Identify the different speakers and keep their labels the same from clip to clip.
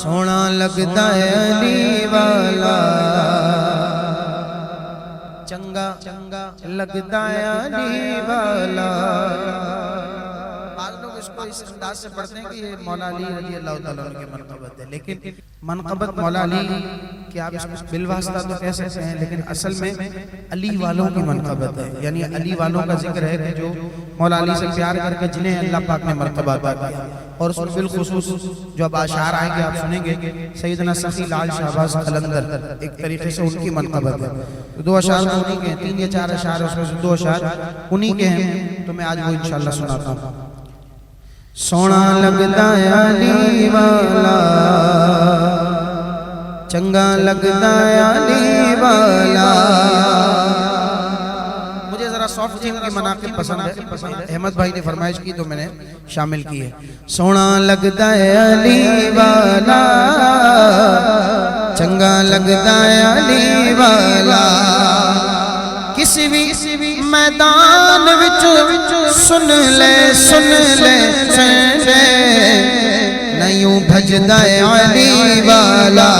Speaker 1: سونا لگدا ہے علی والا چنگا لگدا ہے علی والا. بعض لوگ اس کو اس انداز سے پڑھتے ہیں کہ یہ مولا علی رضی اللہ تعالیٰ عنہ کی منقبت ہے، لیکن منقبت مولا علی کہ آپ اس کو بالواسطہ تو کہہ سکتے ہیں، لیکن اصل میں علی والوں کی منقبت ہے. یعنی علی والوں کا ذکر ہے کہ جو مولا علی سے پیار کر کے جنہیں اللہ پاک نے مرتبہ عطا کیا. اور اس میں بالخصوص جو اب اشعار آئیں گے آپ سنیں گے، سیدنا سخی لال شہباز قلندر ایک طریقے سے ان کی منقبت ہے. دو اشعار انہی کے ہیں، 3 یا 4 اشعار اس میں سے 2 اشعار انہی کے ہیں، تو میں آج وہ انشاءاللہ سناتا ہوں. سونا لگدا ہے علی والا چنگا لگدا ہے علی والا. مجھے ذرا سافٹ جیم کی مناقب پسند ہے، احمد بھائی نے فرمائش کی تو میں نے شامل کی ہے. سونا لگدا ہے علی والا چنگا لگدا ہے علی والا. کسی بھی میدان وچ سن لے نیوں بھجدا ہے علی والا،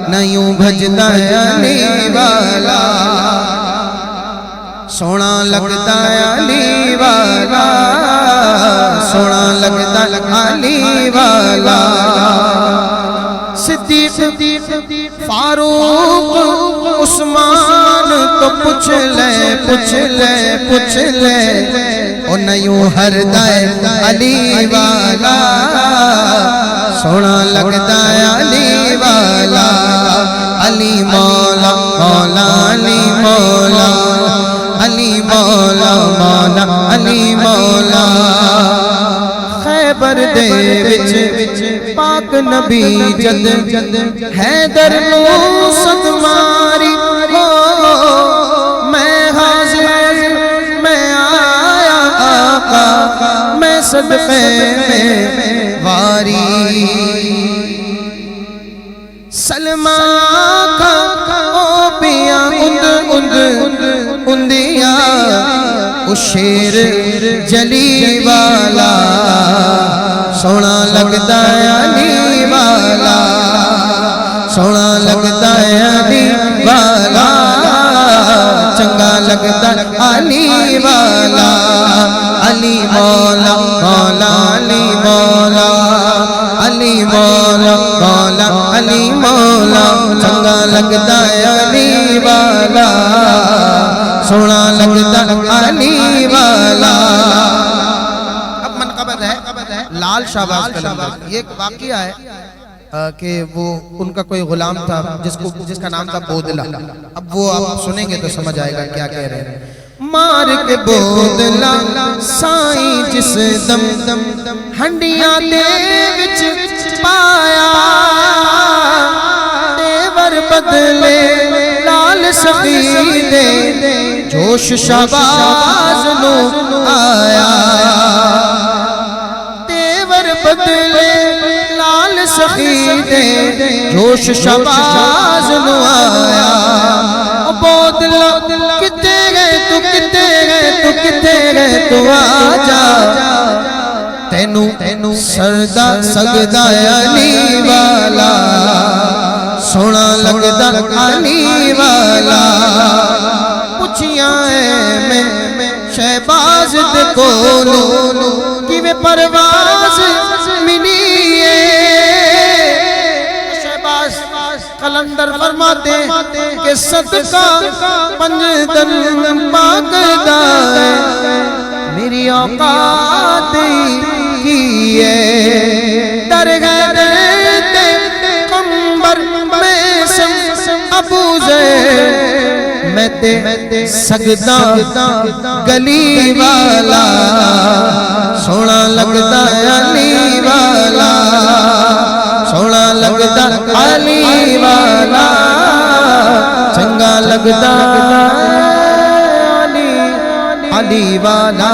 Speaker 1: نیوں بھجدا ہے علی والا. سونا لگدا ہے علی والا سونا لگدا علی والا. صدیق فاروق عثمان تو پوچھ لے او نیوں ہردا ہے علی والا. سونا لگدا ہے علی والا. علی مولا مولا علی مولا علی مولا مولا علی مولا. خیبر دے وچ پاک نبی جد حیدر نو صد ماری ہو. میں حاضر میں آیا آقا میں صدقے میں واری. سلمہ کا او پیا اندیا او شیر جلی والا. سونا لگدا ہے علی والا سونا لگدا ہے علی والا چنگا لگدا علی والا. علی مولا مولا علی مولا علی مولا مولا علی مولا. چنگا لگدا ہے علی والا سونا لگدا علی والا. اب منقبت ہے لال شہباز قلندر. یہ ایک واقعہ ہے کہ وہ ان کا کوئی غلام تھا جس کا نام تھا بودلہ. اب وہ آپ سنیں گے تو سمجھ آئے گا کیا کہہ رہے ہیں. مار کے بودلہ سائیں جس دم ہنڈیاں دے وچ پایا تیور بدلے لال سخی دے جوش شہباز نو آیا. تیور بدلے لال سخی دے جوش شہباز نو آیا. بودلہ کتے گئے تو آجا تینوں سردا سگدا علی والا. سونا لگدا علی والا. پوچھیاں میں شہباز دے کولوں کیویں پرواز ملی ہے. شہباز قلندر فرماتے کہ صدقہ پنجدن پاک دا ہے میری اوقات کی ہے. درگاہ تے قمبر میں سم ابو زید میں تے سگدا گلی والا. سونا لگدا علی والا سونا لگدا علی والا چنگا لگدا علی والا.